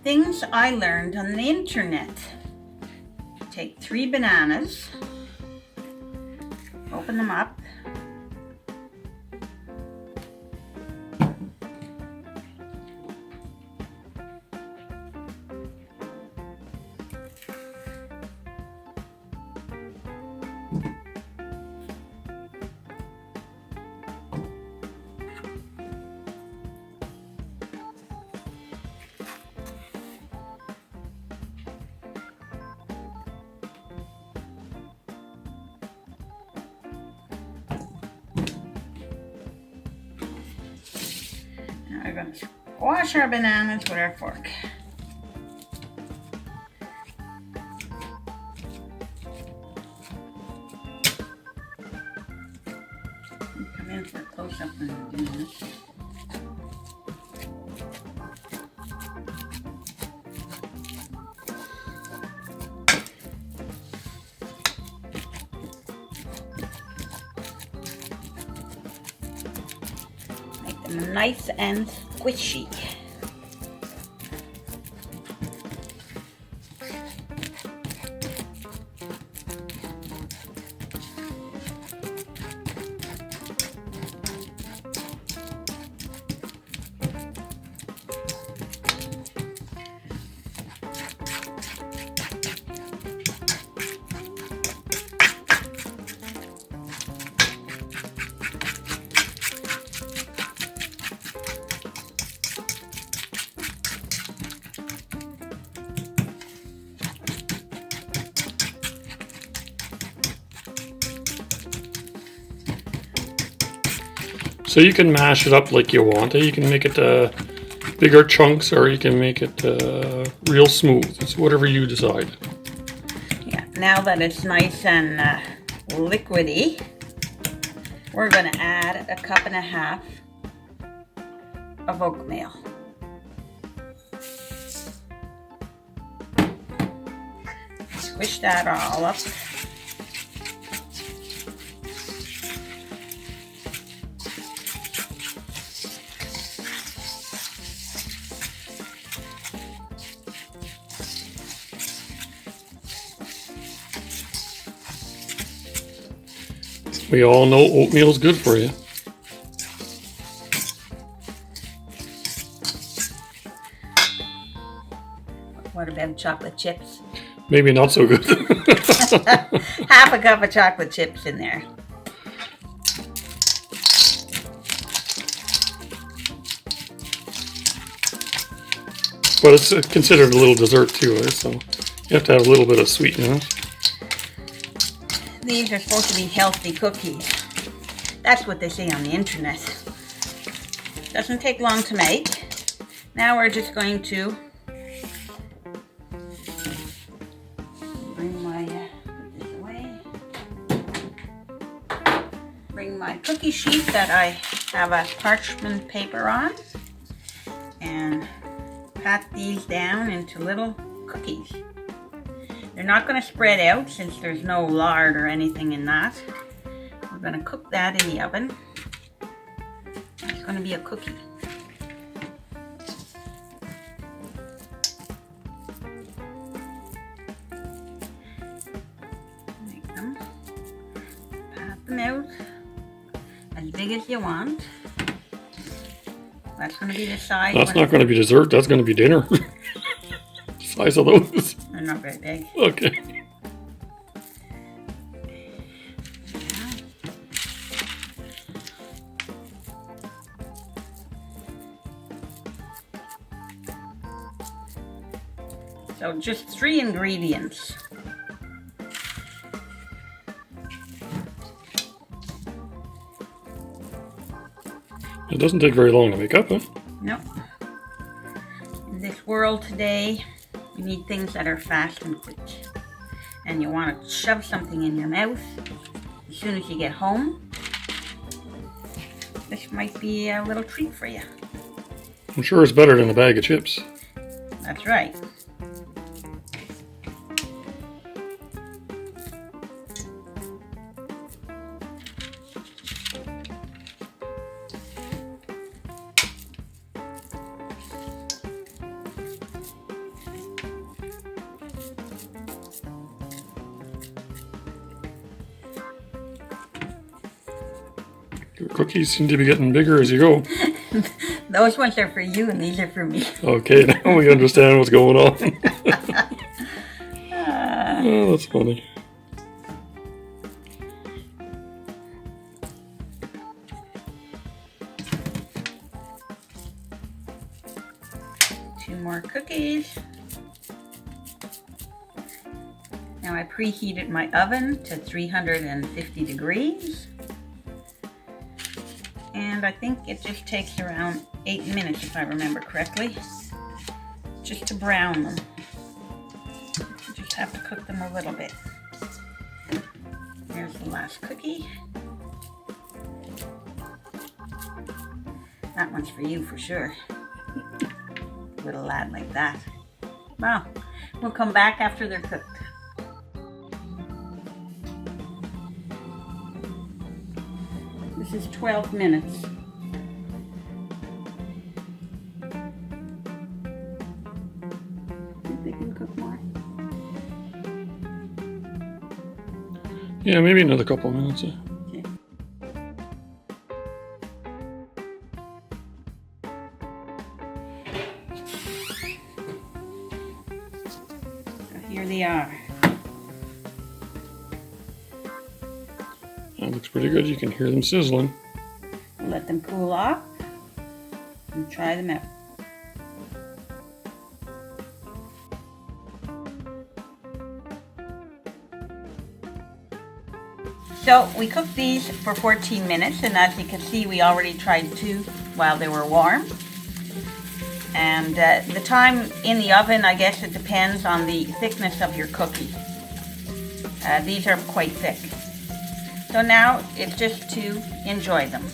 Things I learned on the internet. Take 3 bananas, open them up, now we're going to squash our bananas with our fork. Come in for a close-up when we're doing this. Make them nice and squishy. So you can mash it up like you want it. You can make it bigger chunks, or you can make it real smooth. It's whatever you decide. Yeah, now that it's nice and liquidy, we're going to add 1.5 cups of oatmeal. Squish that all up. We all know oatmeal's good for you. What about chocolate chips? Maybe not so good. 1/2 cup of chocolate chips in there. But it's considered a little dessert too, so you have to have a little bit of sweetness. These are supposed to be healthy cookies. That's what they say on the internet. Doesn't take long to make. Now we're just going to bring my cookie sheet that I have a parchment paper on, and pat these down into little cookies. They're not going to spread out since there's no lard or anything in that. We're going to cook that in the oven. It's going to be a cookie. Make them. Pat them out as big as you want. That's going to be the size. That's not going to be dessert. That's going to be dinner. The size of those. They're not very big. Okay. So just 3 ingredients. It doesn't take very long to make up, huh? No. In this world today, you need things that are fast and quick. And you want to shove something in your mouth as soon as you get home. This might be a little treat for you. I'm sure it's better than a bag of chips. That's right. Your cookies seem to be getting bigger as you go. Those ones are for you and these are for me. Okay, now we understand what's going on. Oh, that's funny. Two more cookies. Now I preheated my oven to 350 degrees. And I think it just takes around 8 minutes, if I remember correctly, just to brown them. You just have to cook them a little bit. Here's the last cookie. That one's for you for sure. Little lad like that. Well, we'll come back after they're cooked. This is 12 minutes. Think they can cook more? Yeah, maybe another couple of minutes. Okay. So here they are. That looks pretty good. You can hear them sizzling. We'll let them cool off and try them out. So we cooked these for 14 minutes, and as you can see, we already tried 2 while they were warm. And the time in the oven, I guess it depends on the thickness of your cookie. These are quite thick. So now it's just to enjoy them.